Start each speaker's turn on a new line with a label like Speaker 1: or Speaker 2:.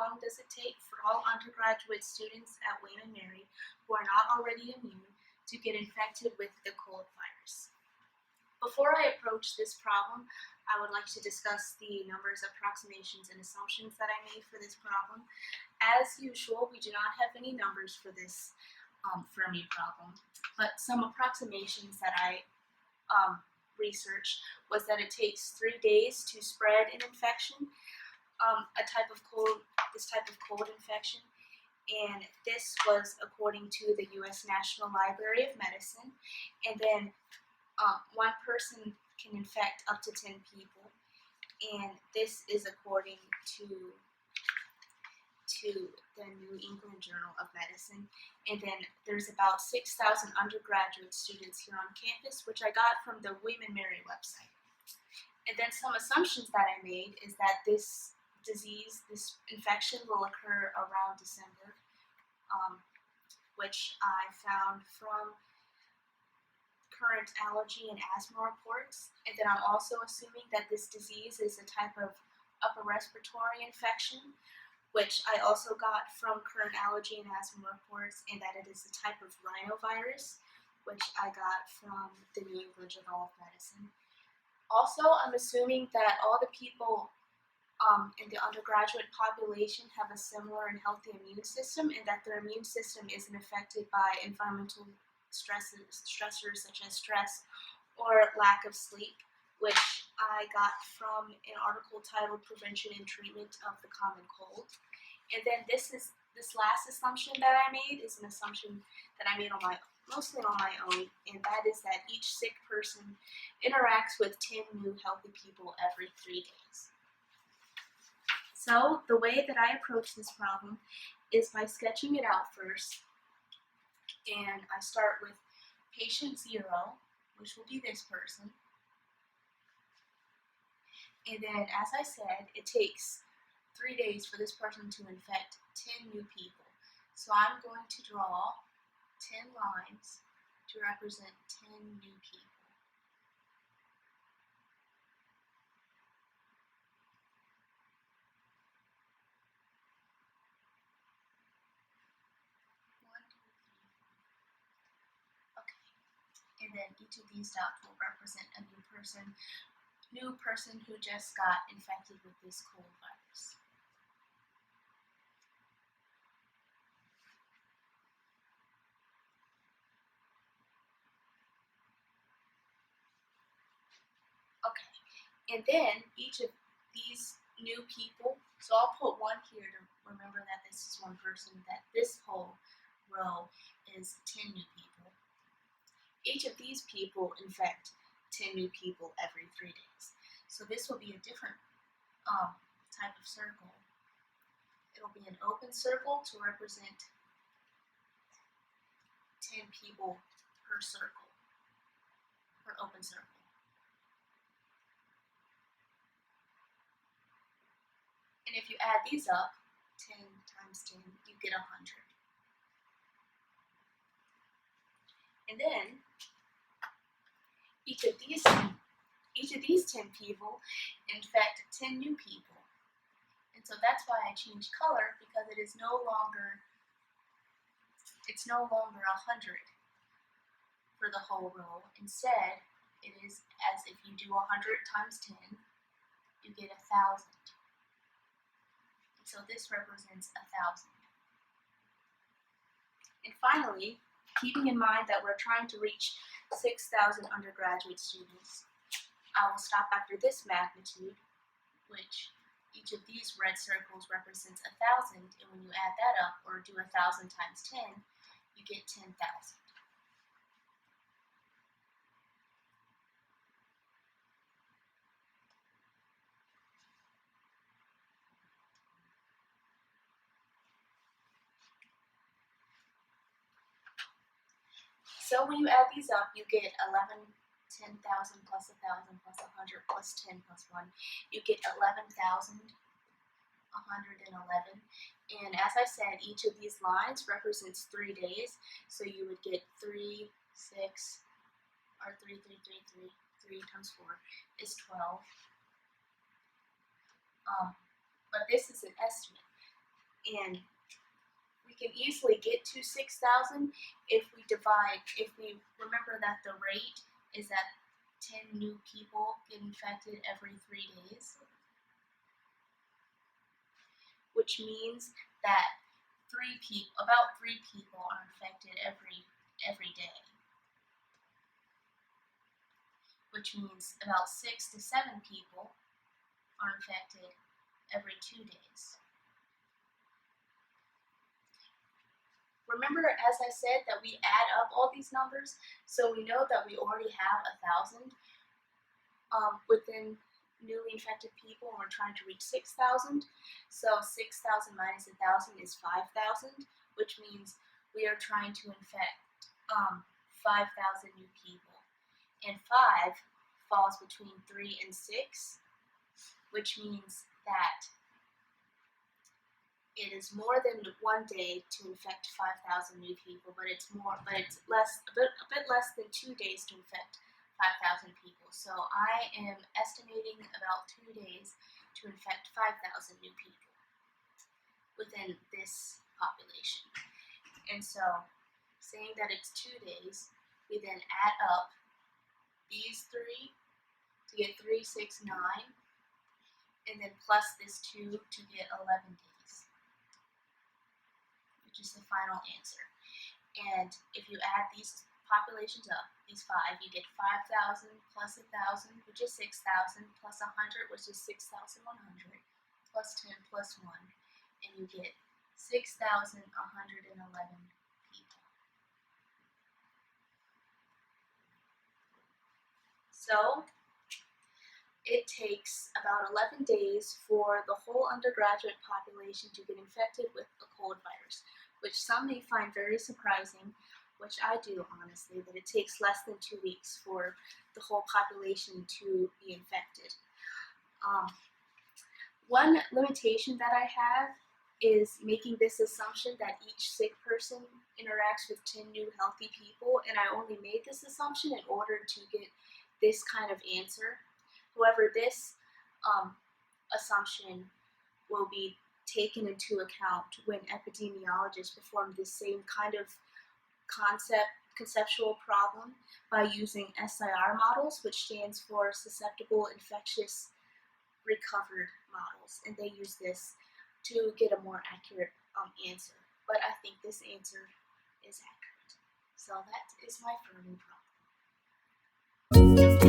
Speaker 1: long does it take for all undergraduate students at William and Mary who are not already immune to get infected with the cold virus? Before I approach this problem, I would like to discuss the numbers, approximations, and assumptions that I made for this problem. As usual, we do not have any numbers for this Fermi problem, but some approximations that I researched was that it takes 3 days to spread an infection, this type of cold infection, and this was according to the U.S. National Library of Medicine. And then one person can infect up to 10 people, and this is according to the New England Journal of Medicine. And then there's about 6,000 undergraduate students here on campus, which I got from the William and Mary website. And then some assumptions that I made is that this infection will occur around December, which I found from current allergy and asthma reports. And then I'm also assuming that this disease is a type of upper respiratory infection, which I also got from current allergy and asthma reports, and that it is a type of rhinovirus, which I got from the New England Journal of Medicine. Also, I'm assuming that all the people in the undergraduate population have a similar and healthy immune system, and that their immune system isn't affected by environmental stressors such as stress or lack of sleep, which I got from an article titled Prevention and Treatment of the Common Cold. And then this last assumption that I made is an assumption that I made mostly on my own, and that is that each sick person interacts with 10 new healthy people every 3 days. So the way that I approach this problem is by sketching it out first, and I start with patient 0, which will be this person. And then, as I said, it takes 3 days for this person to infect 10 new people. So I'm going to draw 10 lines to represent 10 new people. And then each of these dots will represent a new person who just got infected with this cold virus. Okay, and then each of these new people, so I'll put 1 here to remember that this is 1 person, that this whole row is 10 new people. Each of these people infect 10 new people every 3 days. So this will be a different type of circle. It'll be an open circle to represent 10 people per circle, per open circle. And if you add these up, 10 times 10, you get 100. And then each of these 10 people infect 10 new people. And so that's why I changed color, because it is no longer 100 for the whole row. Instead, it is as if you do 100 times 10, you get 1,000. And so this represents 1,000. And finally, keeping in mind that we're trying to reach 6,000 undergraduate students, I will stop after this magnitude, which each of these red circles represents 1,000, and when you add that up, or do 1,000 times 10, you get 10,000. So when you add these up, you get 10,000 plus 1,000 plus 100 plus 10 plus 1. You get 11,111. And as I said, each of these lines represents 3 days. So you would get 3, 6, or 3 times 4 is 12. But this is an estimate. And we can easily get to 6,000 if we remember that the rate is that 10 new people get infected every 3 days, which means that about 3 people are infected every day, which means about 6 to 7 people are infected every 2 days. Remember, as I said, that we add up all these numbers, so we know that we already have 1,000 within newly infected people, and we're trying to reach 6,000. So 6,000 minus 1,000 is 5,000, which means we are trying to infect 5,000 new people. And 5 falls between 3 and 6, which means that it is more than 1 day to infect 5,000 new people, but a bit less than 2 days to infect 5,000 people. So I am estimating about 2 days to infect 5,000 new people within this population. And so, saying that it's 2 days, we then add up these 3 to get 3, 6, 9, and then plus this 2 to get 11 days, which is the final answer. And if you add these populations up, these 5, you get 5,000 plus 1,000, which is 6,000, plus 100, which is 6,100, plus 10 plus 1, and you get 6,111 people. So it takes about 11 days for the whole undergraduate population to get infected with a cold virus, which some may find very surprising, which I do honestly, that it takes less than 2 weeks for the whole population to be infected. One limitation that I have is making this assumption that each sick person interacts with 10 new healthy people, and I only made this assumption in order to get this kind of answer. However, this assumption will be taken into account when epidemiologists perform the same kind of conceptual problem by using SIR models, which stands for Susceptible Infectious Recovered Models, and they use this to get a more accurate answer. But I think this answer is accurate. So that is my Fermi problem.